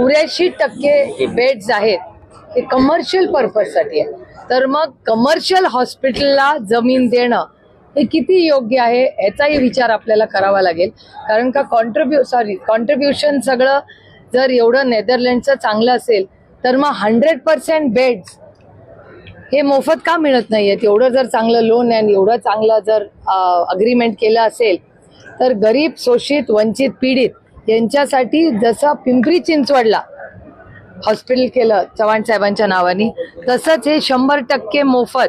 84% beds आहेत ते commercial पर्पजसाठी आहे. तर मग कमर्शियल हॉस्पिटलला जमीन देणं हे किती योग्य आहे याचाही विचार आपल्याला करावा लागेल. कारण का कॉन्ट्रीब्युशन सगळं जर एवढं नेदरलँडचं चांगलं असेल तर मग 100% बेड्स हे मोफत का मिळत नाहीये. एवढं जर चांगलं लोन आणि एवढं चांगलं जर अग्रीमेंट केलं असेल तर गरीब, शोषित, वंचित, पीडित यांच्यासाठी जसं पिंपरी चिंचवडला हॉस्पिटल केलं चव्हाण साहेबांच्या नावाने तसंच हे 100% मोफत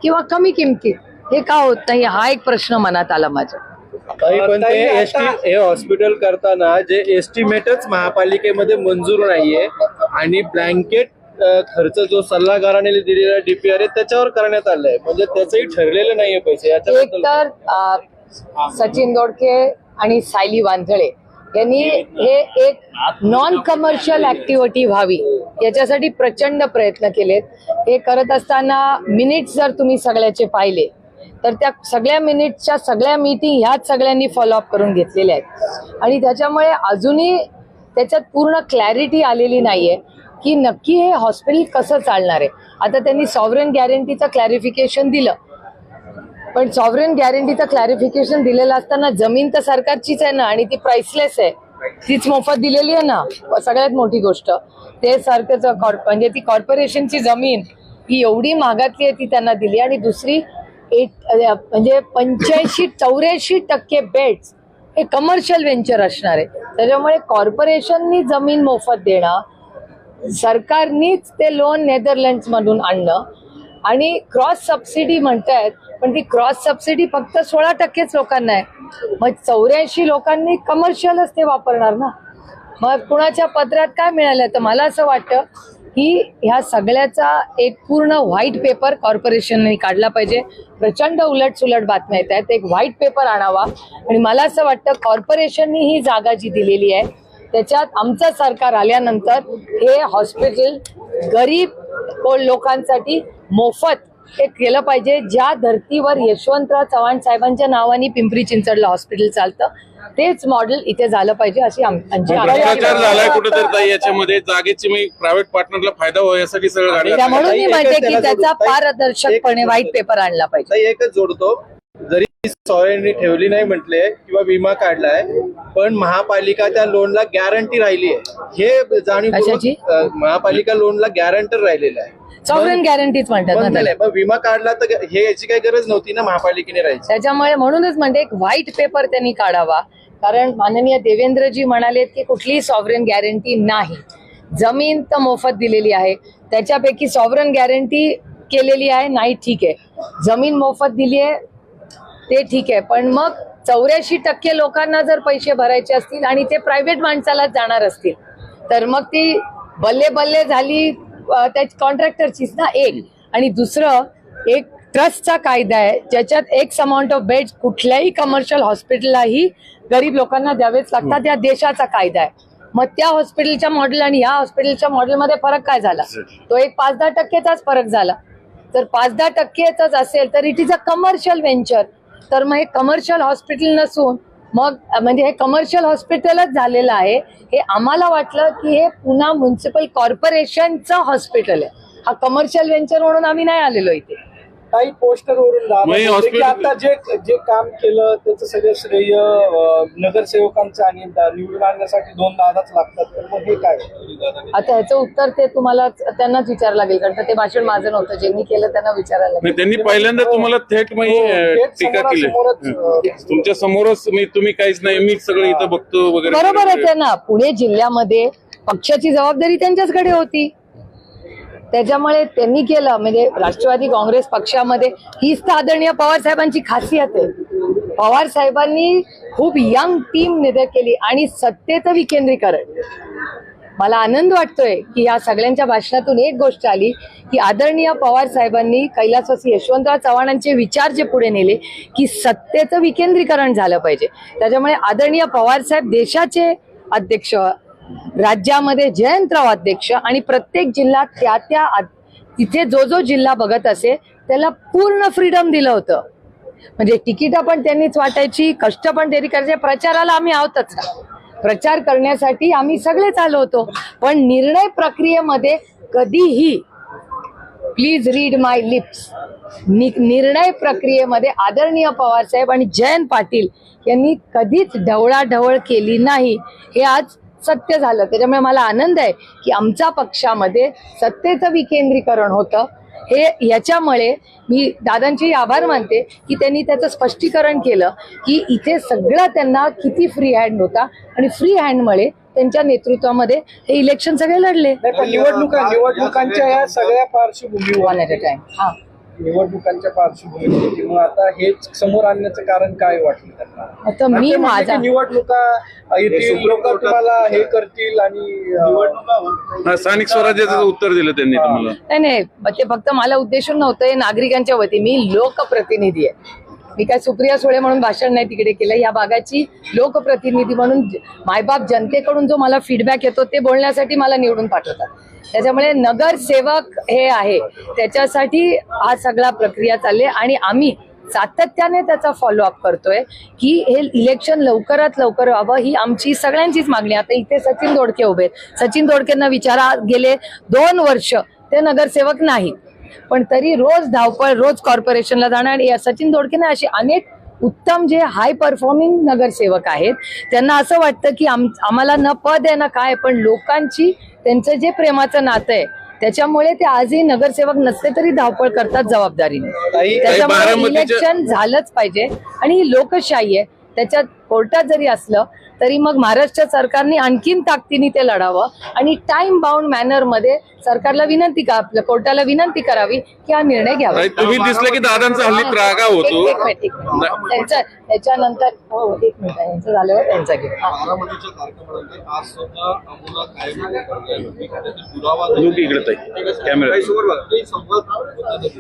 किंवा कमी किमतीत हे का होत नाही हा एक प्रश्न मनात आला माझ्या. पण ते हे हॉस्पिटल करताना जे एस्टिमेटच महापालिकेमध्ये मंजूर नाहीये आणि ब्लँकेट खर्च जो सल्लागाराने दिलेला DPR आहे त्याच्यावर करण्यात आलाय, म्हणजे त्याचंही ठरलेलं नाहीये पैसे. एक तर सचिन दोडके आणि सायली वांझळे यांनी हे एक नॉन कमर्शियल ऍक्टिव्हिटी व्हावी याच्यासाठी प्रचंड प्रयत्न केलेत. हे करत असताना मिनिट्स जर तुम्ही सगळ्याचे पाहिले तर त्या सगळ्या मिनिट्सच्या सगळ्या मीटिंग ह्याच सगळ्यांनी फॉलोअप करून घेतलेल्या आहेत आणि त्याच्यामुळे अजूनही त्याच्यात पूर्ण क्लॅरिटी आलेली नाहीये की नक्की हे हॉस्पिटल कसं चालणार आहे. आता त्यांनी सॉव्हरेन गॅरंटीचं क्लॅरिफिकेशन दिलं, पण सॉव्हरेन गॅरंटीचं क्लॅरिफिकेशन दिलेलं असताना जमीन तर सरकारचीच आहे ना आणि ती प्राइसलेस आहे, तीच मोफत दिलेली आहे ना. सगळ्यात मोठी गोष्ट ते सरकारचं म्हणजे ती कॉर्पोरेशनची जमीन ही एवढी महागातली आहे ती त्यांना दिली आणि दुसरी म्हणजे 85-84% बेड्स हे कमर्शियल व्हेंचर असणार आहे. त्याच्यामुळे कॉर्पोरेशननी जमीन मोफत देणं, सरकारनीच ते लोन नेदरलँड्स मधून आणणं आणि क्रॉस सबसिडी म्हणतायत पण ती क्रॉस सबसिडी फक्त 16%च लोकांना आहे. मग 84 लोकांनी कमर्शियलच ते वापरणार ना. मग कुणाच्या पत्रात काय मिळालं तर मला असं वाटतं की ह्या सगळ्याचा एक पूर्ण व्हाईट पेपर कॉर्पोरेशनने काढला पाहिजे. प्रचंड उलटसुलट बातम्या येत आहेत, एक व्हाईट पेपर आणावा आणि मला असं वाटतं कॉर्पोरेशननी ही जागा जी दिलेली आहे त्याच्यात आमचं सरकार आल्यानंतर हे हॉस्पिटल गरीब लोकांसाठी मोफत हे केलं पाहिजे. ज्या धर्तीवर यशवंतराव चव्हाण साहेबांच्या नावाने पिंपरी चिंचवडला हॉस्पिटल चालतं तेच मॉडेल इथे झालं पाहिजे अशी आमची भ्रष्टाचार झालाय कुठेतरी याच्यामध्ये. जागेची मी प्रायव्हेट पार्टनरला फायदा व्हावा यासाठी सगळं म्हणून मी म्हणते की त्याचा पारदर्शकपणे व्हाईट पेपर आणला पाहिजे. एकच जोडतो, जरी सॉव्हरेननी ठेवली नाही म्हटले किंवा विमा काढलाय पण महापालिका त्या लोनला गॅरंटी राहिली आहे. हे जाणीव महापालिका लोनला गॅरंटर राहिलेलं आहे. सॉव्हरेन गॅरंटीच म्हणतात. विमा काढला तर हे याची काही गरज नव्हती ना महापालिकेने राहायची. त्याच्यामुळे म्हणूनच म्हणजे एक व्हाईट पेपर त्यांनी काढावा. कारण माननीय देवेंद्रजी म्हणालेत की कुठलीही सॉव्हरेन गॅरंटी नाही, जमीन तर मोफत दिलेली आहे. त्याच्यापैकी सॉव्हरेन गॅरंटी केलेली आहे नाही, ठीक आहे, जमीन मोफत दिली आहे ते ठीक आहे, पण मग 84% लोकांना जर पैसे भरायचे असतील आणि ते प्रायव्हेट माणसाला जाणार असतील तर मग ती बल्ले बल्ले झाली त्या कॉन्ट्रॅक्टरचीच ना एक. आणि दुसरं एक ट्रस्टचा कायदा आहे ज्याच्यात एक्स अमाऊंट ऑफ बेड्स कुठल्याही कमर्शियल हॉस्पिटललाही गरीब लोकांना द्यावेच लागतात. या देशाचा कायदा आहे. मग त्या हॉस्पिटलच्या मॉडेल आणि ह्या हॉस्पिटलच्या मॉडेलमध्ये फरक काय झाला? तो एक 5-10%चाच फरक झाला. तर 5-10%चाच असेल तर it is a commercial venture. तर मग हे कमर्शियल हॉस्पिटल नसून मग म्हणजे हे कमर्शियल हॉस्पिटलच झालेलं आहे. हे आम्हाला वाटलं की हे पुन्हा म्युन्सिपल कॉर्पोरेशनचं हॉस्पिटल आहे, हा कमर्शियल व्हेंचर म्हणून आम्ही नाही आलेलो इथे. काही पोस्टरवरून आता जे काम केलं त्याचं सगळं श्रेय नगरसेवकांचं आणि निवडून आणण्यासाठी 2 दादाच लागतात. तर मग हे काय आता ह्याचं उत्तर ते तुम्हाला त्यांनाच विचारावं लागेल कारण ते भाषण माझं नव्हतं, ज्यांनी केलं त्यांना विचारायला लागेल. त्यांनी पहिल्यांदा तुम्हाला थेट टीका केली तुमच्या समोरच, तुम्ही काहीच नाही मी सगळं इथं बघतो वगैरे. बरोबर आहे त्यांना. पुणे जिल्ह्यामध्ये पक्षाची जबाबदारी त्यांच्याचकडे होती त्याच्यामुळे त्यांनी केलं. म्हणजे राष्ट्रवादी काँग्रेस पक्षामध्ये हीच तर आदरणीय पवार साहेबांची खासियत आहे. पवार साहेबांनी खूप यंग टीम निर्माण केली आणि सत्तेचं विकेंद्रीकरण. मला आनंद वाटतोय की या सगळ्यांच्या भाषणातून एक गोष्ट आली की आदरणीय पवार साहेबांनी कैलासवासी यशवंतराव चव्हाणांचे विचार जे पुढे नेले की सत्तेचं विकेंद्रीकरण झालं पाहिजे. त्याच्यामुळे आदरणीय पवार साहेब देशाचे अध्यक्ष, राज्यामध्ये जयंतराव अध्यक्ष आणि प्रत्येक जिल्ह्यात त्या तिथे जो जिल्हा बघत असे त्याला पूर्ण फ्रीडम दिलं होतं. म्हणजे तिकीट पण त्यांनीच वाटायची, कष्ट पण त्यांनी करायचे, प्रचाराला आम्ही आहोतच. प्रचार करण्यासाठी आम्ही सगळेच आलो होतो. पण निर्णय प्रक्रियेमध्ये कधीही, प्लीज रीड माय लिप्स, निर्णय प्रक्रियेमध्ये आदरणीय पवार साहेब आणि जयंत पाटील यांनी कधीच ढवळाढवळ केली नाही. हे आज सत्य झालं. त्याच्यामुळे मला आनंद आहे की आमच्या पक्षामध्ये सत्तेचं विकेंद्रीकरण होतं. हे याच्यामुळे मी दादांचे आभार मानते की त्यांनी त्याचं स्पष्टीकरण केलं की इथे सगळं त्यांना किती फ्री हँड होता आणि फ्री हँडमुळे त्यांच्या नेतृत्वामध्ये हे इलेक्शन सगळे लढले. नाही, पण निवडणुकांच्या या सगळ्या पार्श्वभूमीवर वन ॲट अ टाइम. हा, निवडणुकांच्या पार्श्वभूमीवर मग आता हेच समोर आणण्याचं कारण काय वाटलं त्यांना? आता मी आणि ते म्हणले माझा की निवडणुका येतील, लोक तुम्हाला हे करतील आणि स्थानिक स्वराज्याचं उत्तर दिलं त्यांनी तुम्हाला. नाही, ते फक्त मला उद्देशून नव्हतं. हे नागरिकांच्या वती, मी लोकप्रतिनिधी आहे. मी काय सुप्रिया सुळे म्हणून भाषण नाही तिकडे केलं. या भागाची लोकप्रतिनिधी म्हणून मायबाप जनतेकडून जो मला फीडबॅक येतो ते बोलण्यासाठी मला निवडून पाठवतात. त्याच्यामुळे नगरसेवक हे आहे त्याच्यासाठी हा सगळा प्रक्रिया चालली आणि आम्ही सातत्याने त्याचा फॉलोअप करतोय की हे इलेक्शन लवकरात लवकर व्हावं, ही आमची सगळ्यांचीच मागणी. आता इथे सचिन दोडके उभे आहेत. सचिन दोडकेंना विचारा, गेले 2 वर्ष ते नगरसेवक नाही, पण तरी रोज धावपळ, रोज कॉर्पोरेशनला जाणार. आणि सचिन दोडकेने असे अनेक उत्तम जे हाय परफॉर्मिंग नगरसेवक आहेत, त्यांना असं वाटतं की आम्हाला न पद आहे ना काय, पण लोकांची त्यांचं जे प्रेमाचं नातं आहे त्याच्यामुळे ते आजही नगरसेवक नसले तरी धावपळ करतात जबाबदारीने. त्याच्यामुळे इलेक्शन झालंच पाहिजे आणि ही लोकशाही आहे. त्याच्यात कोर्टात जरी असलं तरी मग महाराष्ट्र सरकारने आणखीन ताकदीने ते लढावं आणि टाइम बाउंड मॅनर मध्ये सरकारला आपल्या कोर्टाला विनंती करावी की हा निर्णय घ्यावा. तुम्ही दिसलं की दादांचा हल्ली त्रागा होतो. एक मिनिट त्याच्यानंतर एक मिनिट यांचं झाल्यावर त्यांचा घेऊ.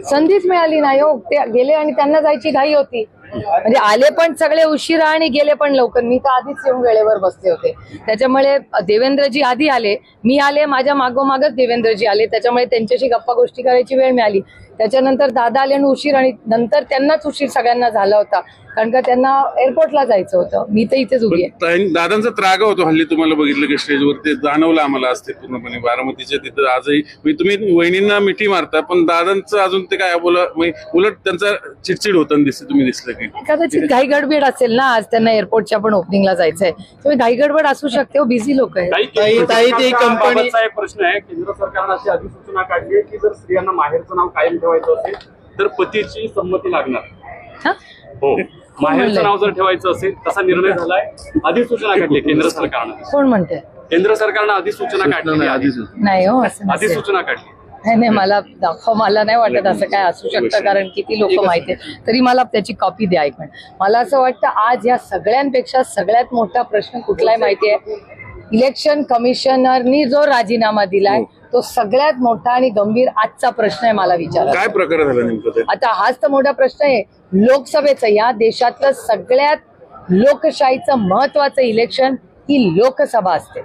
संधीच मिळाली नाही हो. ते गेले आणि त्यांना जायची घाई होती. म्हणजे आले पण सगळे उशिरा आणि गेले पण लवकर. मी तर आधीच येऊन वेळेवर बसले होते. त्याच्यामुळे देवेंद्रजी आधी आले, मी आले, माझ्या मागोमागच देवेंद्रजी आले. त्याच्यामुळे त्यांच्याशी गप्पा गोष्टी करायची वेळ मिळाली. त्याच्यानंतर दादा आले आणि उशीर, आणि नंतर त्यांनाच उशीर सगळ्यांना झाला होता कारण का त्यांना एअरपोर्टला जायचं होतं. मी तर इथेच उभी आहे. दादांचा त्रागा होतो हल्ली. तुम्हाला बघितलं की स्टेजवर ते जाणवलं आम्हाला असते पूर्णपणे. बारामतीच्या तिथं आजही तुम्ही वहिनींना मिठी मारता पण दादांचं अजून ते काय बोला, उलट त्यांचा चिडचिड होताना दिसते. तुम्ही दिसलं की कदाचित घाई गडबड असेल ना, आज त्यांना एअरपोर्टच्या पण ओपनिंगला जायचंय. तुम्ही घाई गडबड असू शकते हो, बिझी लोक आहेत. कंपनीचा एक प्रश्न आहे. केंद्र सरकारनं अशी अधिसूचना काढली की जर स्त्रियांना माहेरचं नाव कायम ठेवायचं असेल तर पतीची संमती लागणार. हो, माहेरचं नाव जर ठेवायचं असेल तसा निर्णय झालाय. अधिसूचना काढली केंद्र सरकारनं. कोण म्हणते? केंद्र सरकारनं अधिसूचना काढली. नाही हो, असं नसेल. अधिसूचना काढली. नाही, मला दाखव. मला नाही वाटत असं काय असू शकतं कारण किती लोक माहिती आहे. तरी मला त्याची कॉपी द्या. एक मिनिट. मला असं वाटतं आज या सगळ्यांपेक्षा सगळ्यात मोठा प्रश्न कुठलाय माहिती आहे? इलेक्शन कमिशनरनी जो राजीनामा दिलाय तो सगळ्यात मोठा आणि गंभीर आजचा प्रश्न आहे. मला विचार काय प्रकार झाला नेमकं? आता हाच तर मोठा प्रश्न आहे लोकसभेचं. या देशातलं सगळ्यात लोकशाहीचं महत्वाचं इलेक्शन ही लोकसभा असते.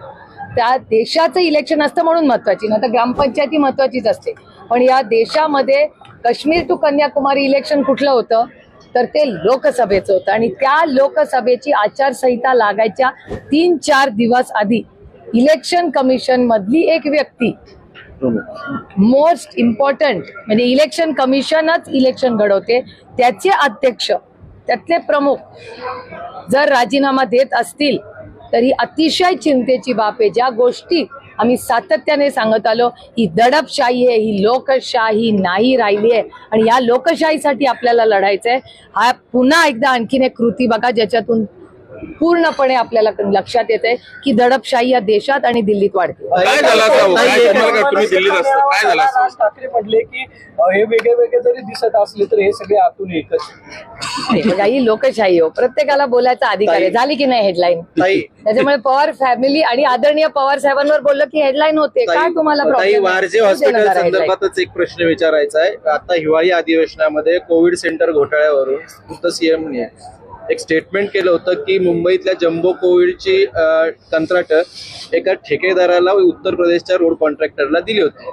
त्या देशाचं इलेक्शन असतं म्हणून महत्वाची, ना तर ग्रामपंचायती महत्वाचीच असते. पण या देशामध्ये काश्मीर टू कन्याकुमारी इलेक्शन कुठलं होतं तर ते लोकसभेचं होतं. आणि त्या लोकसभेची आचारसंहिता लागायच्या 3-4 दिवस आधी इलेक्शन कमिशन मधली एक व्यक्ती, मोस्ट इम्पॉर्टंट म्हणजे इलेक्शन कमिशनच इलेक्शन घडवते, त्याचे अध्यक्ष, त्यातले प्रमुख जर राजीनामा देत असतील तर ही अतिशय चिंतेची बाब आहे. ज्या गोष्टी आम्ही सातत्याने सांगत आलो, ही दडपशाही आहे, ही लोकशाही नाही राहिली आहे आणि या लोकशाहीसाठी आपल्याला लढायचंय. हा पुन्हा एकदा आणखीन एक कृती बघा ज्याच्यातून पूर्णपणे आपल्याला लक्षात येते की दडपशाही या देशात आणि दिल्लीत वाढते. काय झालं असावं? तुम्ही दिल्लीत असता, काय झालं असावं? राज ठाकरे म्हटले की हे वेगळे वेगळे जरी दिसत असले तर हे सगळे आतून एकच. ही लोकशाही हो, प्रत्येकाला बोलायचा अधिकार आहे. झाली की नाही हेडलाईन? त्याच्यामुळे पवार फॅमिली आणि आदरणीय पवार साहेबांवर बोललं की हेडलाईन होते. काय तुम्हाला प्रॉब्लेम? वारजे हॉस्पिटल संदर्भातच एक प्रश्न विचारायचा आहे. आता हिवाळी अधिवेशनामध्ये कोविड सेंटर घोटाळ्यावरून खुद्द सीएमने एक स्टेटमेंट केलं होतं की मुंबईतल्या जम्बो कोविडची कंत्राट एका ठेकेदाराला उत्तर प्रदेशच्या रोड कॉन्ट्रॅक्टरला दिली होती.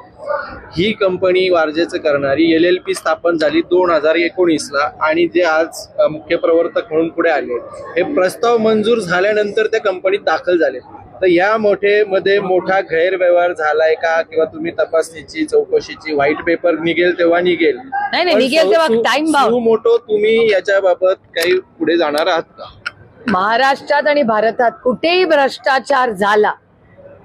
ही कंपनी वारजेचं करणारी LLP स्थापन झाली 2019ला आणि जे आज मुख्य प्रवर्तक म्हणून पुढे आले, हे प्रस्ताव मंजूर झाल्यानंतर त्या कंपनीत दाखल झाले. तर या मध्ये मोठा गैरव्यवहार झालाय का, किंवा तुम्ही तपासणीची चौकशीची व्हाईट पेपर निघेल तेव्हा निघेल, नाही निघेल तेव्हा टाइम बाउंड. मोठो तुम्ही याच्याबाबत काही पुढे जाणार आहात का? महाराष्ट्रात आणि भारतात कुठेही भ्रष्टाचार झाला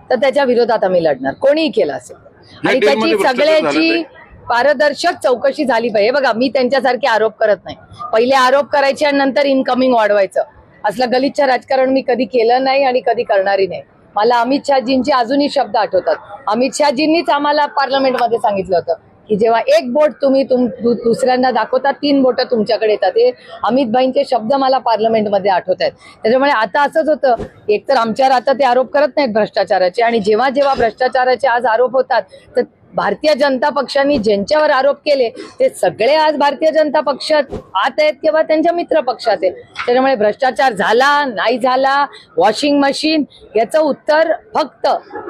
तर त्याच्या विरोधात आम्ही लढणार, कोणीही केला असेल. आणि deal मध्ये त्याची भ्रष्टाचार सगळ्याची पारदर्शक चौकशी झाली पाहिजे. बघा, मी त्यांच्यासारखे आरोप करत नाही. पहिले आरोप करायचे आणि नंतर इनकमिंग वाढवायचं, असलं गलिच्छ राजकारण मी कधी केलं नाही आणि कधी करणारी नाही. मला अमित शहाजींचे अजूनही शब्द आठवतात. अमित शहाजींनीच आम्हाला पार्लमेंटमध्ये सांगितलं होतं की जेव्हा एक बोट तुम्ही दुसऱ्यांना दाखवता, 3 बोटं तुमच्याकडे येतात. हे अमित भाईंचे शब्द मला पार्लमेंटमध्ये आठवत आहेत. त्याच्यामुळे आता असंच होतं, एकतर आमच्यावर आता ते आरोप करत नाहीत भ्रष्टाचाराचे, आणि जेव्हा जेव्हा भ्रष्टाचाराचे आज आरोप होतात तर भारतीय जनता पक्षाने ज्यांच्यावर आरोप केले ते सगळे आज भारतीय जनता पक्षात आत आहेत किंवा त्यांच्या मित्र पक्षात आहेत. त्याच्यामुळे भ्रष्टाचार झाला नाही झाला, वॉशिंग मशीन, याचं उत्तर फक्त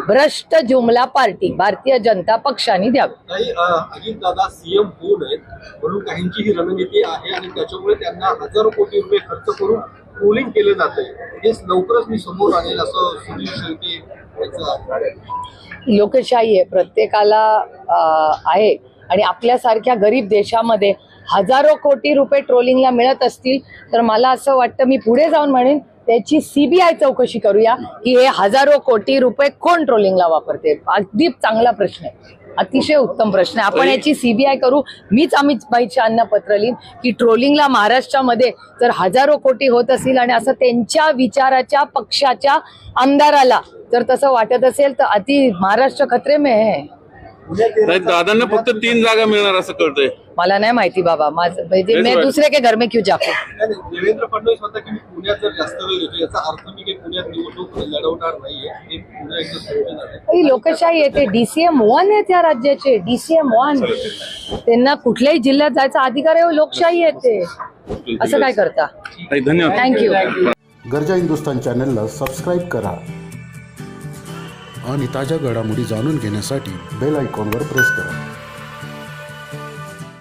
भ्रष्ट जुमला पार्टी भारतीय जनता पक्षाने द्यावं. अजित दादा सीएम होऊ नयेत म्हणून काहींची ही रणनीती आहे आणि त्याच्यामुळे त्यांना हजारो कोटी रुपये खर्च करून ट्रोलिंग केलं जातंय. हे लवकरच मी समोर आणेल असं सुनील शेळके यांचं. लोकशाही आहे, प्रत्येकाला आहे, आणि आपल्यासारख्या गरीब देशामध्ये हजारो कोटी रुपये ट्रोलिंगला मिळत असतील तर मला असं वाटतं, मी पुढे जाऊन म्हणेन त्याची CBI चौकशी करूया की हे हजारो कोटी रुपये कोण ट्रोलिंगला वापरते. अगदी चांगला प्रश्न आहे, अतिशय उत्तम प्रश्न आहे. आपण याची CBI करू. मीच अमित भाईंना पत्र लिहीन की ट्रोलिंगला महाराष्ट्रामध्ये जर हजारो कोटी होत असेल आणि असं त्यांच्या विचाराच्या पक्षाच्या आमदाराला जर तसं वाटत असेल तर महाराष्ट्र खतरे में है. दादांना फक्त 3 जागा मिळणार असं कळतंय. मला नाही माहिती बाबा, माझं म्हणजे मी दुसरे के घर में क्यों जाको. देवेंद्र फडणवीस म्हणतात की मी पुण्यात जर जास्त वेळ देतो याचा अर्थ मी काही पुण्यात निवडणूक लढवणार नाहीये. हे पुन्हा एकदा समजून जाते. ही लोकशाही आहे. ते DCM 1 आहेत या राज्याचे, DCM 1. त्यांना कुठल्याही जिल्ह्यात जायचा अधिकार आहे. लोकशाही आहे ते. असं काय करता. धन्यवाद. थँक्यू. गरजा हिंदुस्तान चॅनलला सबस्क्राईब करा आणि ताज्या घडामोडी जाणून घेण्यासाठी बेल आयकॉनवर प्रेस करा.